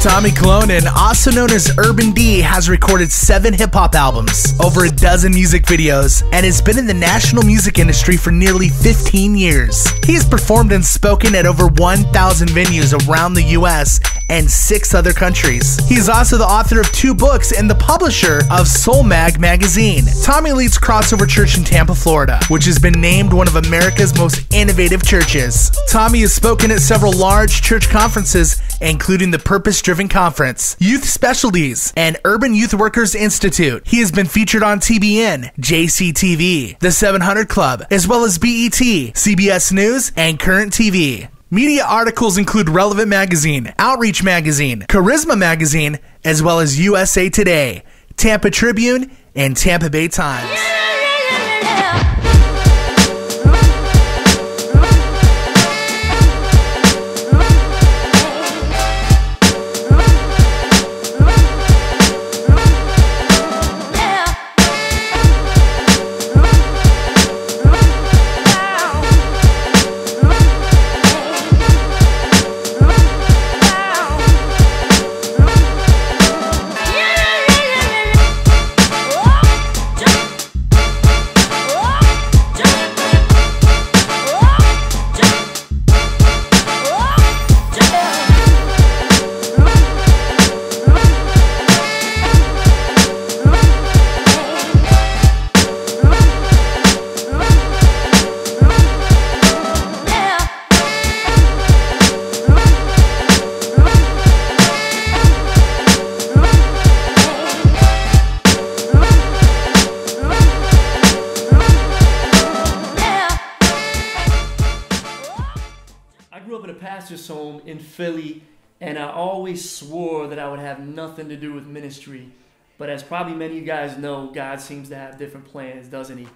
Tommy Kyllonen, also known as Urban D, has recorded 7 hip-hop albums, over a dozen music videos, and has been in the national music industry for nearly 15 years. He has performed and spoken at over 1,000 venues around the US and 6 other countries. He is also the author of 2 books and the publisher of Soul Mag magazine. Tommy leads Crossover Church in Tampa, Florida, which has been named one of America's most innovative churches. Tommy has spoken at several large church conferences, including the Purpose-Driven Conference, Youth Specialties, and Urban Youth Workers Institute. He has been featured on TBN, JCTV, The 700 Club, as well as BET, CBS News, and Current TV. Media articles include Relevant Magazine, Outreach Magazine, Charisma Magazine, as well as USA Today, Tampa Tribune, and Tampa Bay Times. Pastor's home in Philly, and I always swore that I would have nothing to do with ministry. But as probably many of you guys know, God seems to have different plans, doesn't he?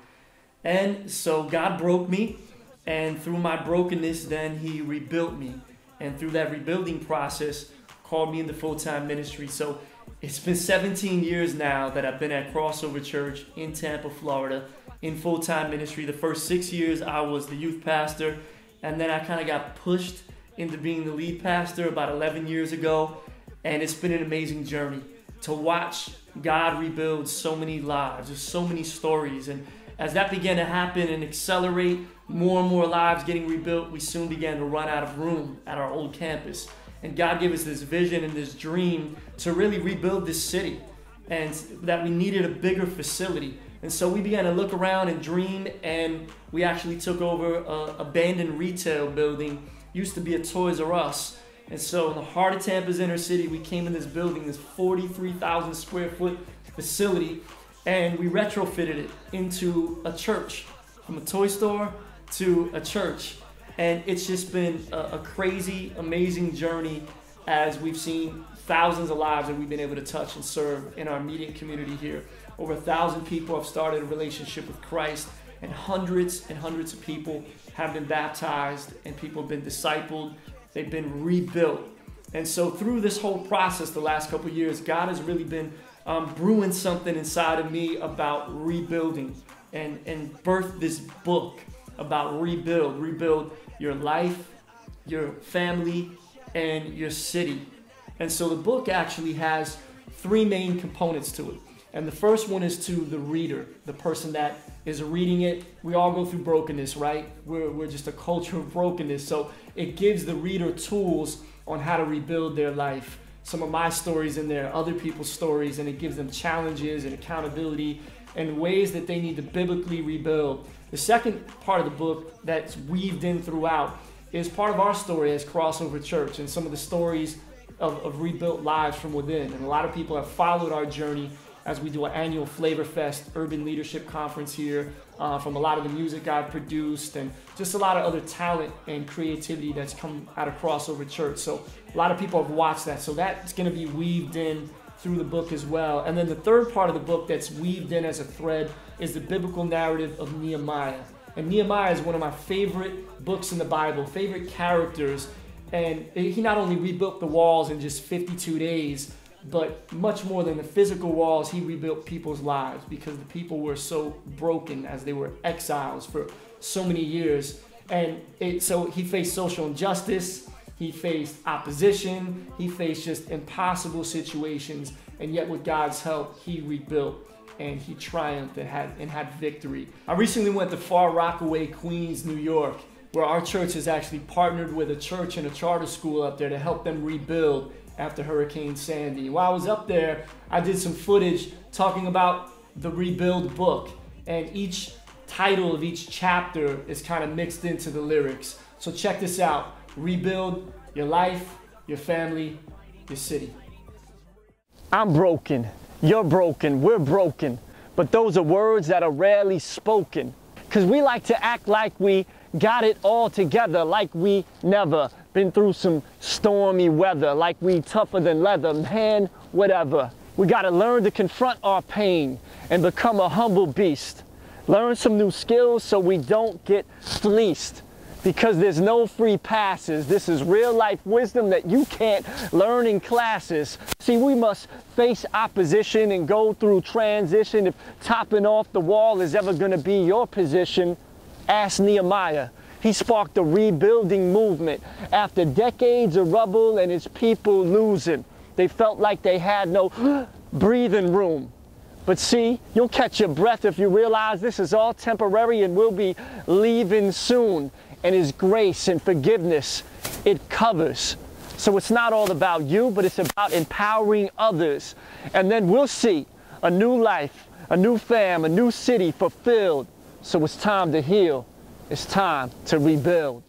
And so God broke me, and through my brokenness, then he rebuilt me. And through that rebuilding process, called me into full-time ministry. So it's been 17 years now that I've been at Crossover Church in Tampa, Florida, in full-time ministry. The first 6 years, I was the youth pastor, and then I kind of got pushed into being the lead pastor about 11 years ago, and it's been an amazing journey to watch God rebuild so many lives. There's so many stories, and as that began to happen and accelerate, more and more lives getting rebuilt, we soon began to run out of room at our old campus. And God gave us this vision and this dream to really rebuild this city, and that we needed a bigger facility. And so we began to look around and dream, and we actually took over an abandoned retail building. Used to be a Toys R Us. And so in the heart of Tampa's inner city, we came in this building, this 43,000 square foot facility, and we retrofitted it into a church, from a toy store to a church. And it's just been a crazy, amazing journey as we've seen thousands of lives that we've been able to touch and serve in our immediate community here. Over 1,000 people have started a relationship with Christ, and hundreds of people have been baptized, and people have been discipled. They've been rebuilt. And so through this whole process the last couple of years, God has really been brewing something inside of me about rebuilding, and birthed this book about rebuild your life, your family, and your city. And so the book actually has 3 main components to it. And the first one is to the reader, the person that is reading it. We all go through brokenness, right? We're just a culture of brokenness. So it gives the reader tools on how to rebuild their life. Some of my stories in there, other people's stories, and it gives them challenges and accountability and ways that they need to biblically rebuild. The second part of the book that's weaved in throughout is part of our story as Crossover Church, and some of the stories of rebuilt lives from within. And a lot of people have followed our journey as we do an annual Flavor Fest Urban Leadership Conference here, from a lot of the music I've produced, and just a lot of other talent and creativity that's come out of Crossover Church. So a lot of people have watched that. So that's going to be weaved in through the book as well. And then the third part of the book that's weaved in as a thread is the biblical narrative of Nehemiah. And Nehemiah is one of my favorite books in the Bible, favorite characters. And he not only rebuilt the walls in just 52 days, but much more than the physical walls, he rebuilt people's lives, because the people were so broken as they were exiles for so many years. And so he faced social injustice, He faced opposition, he faced just impossible situations, and yet with God's help, he rebuilt and he triumphed and had victory. I recently went to Far Rockaway, Queens, New York, where our church has actually partnered with a church and a charter school up there to help them rebuild after Hurricane Sandy. While I was up there, I did some footage talking about the Rebuild book, and each title of each chapter is kind of mixed into the lyrics. So check this out. Rebuild your life, your family, your city. I'm broken, you're broken, we're broken, but those are words that are rarely spoken. Cause we like to act like we got it all together, like we never been through some stormy weather, like we tougher than leather, man, whatever. We gotta learn to confront our pain and become a humble beast. Learn some new skills so we don't get fleeced. Because there's no free passes. This is real life wisdom that you can't learn in classes. See, we must face opposition and go through transition. If topping off the wall is ever gonna be your position, ask Nehemiah. He sparked a rebuilding movement after decades of rubble and his people losing. They felt like they had no breathing room. But see, you'll catch your breath if you realize this is all temporary and we'll be leaving soon. And his grace and forgiveness, it covers. So it's not all about you, but it's about empowering others. And then we'll see a new life, a new fam, a new city fulfilled. So it's time to heal. It's time to rebuild.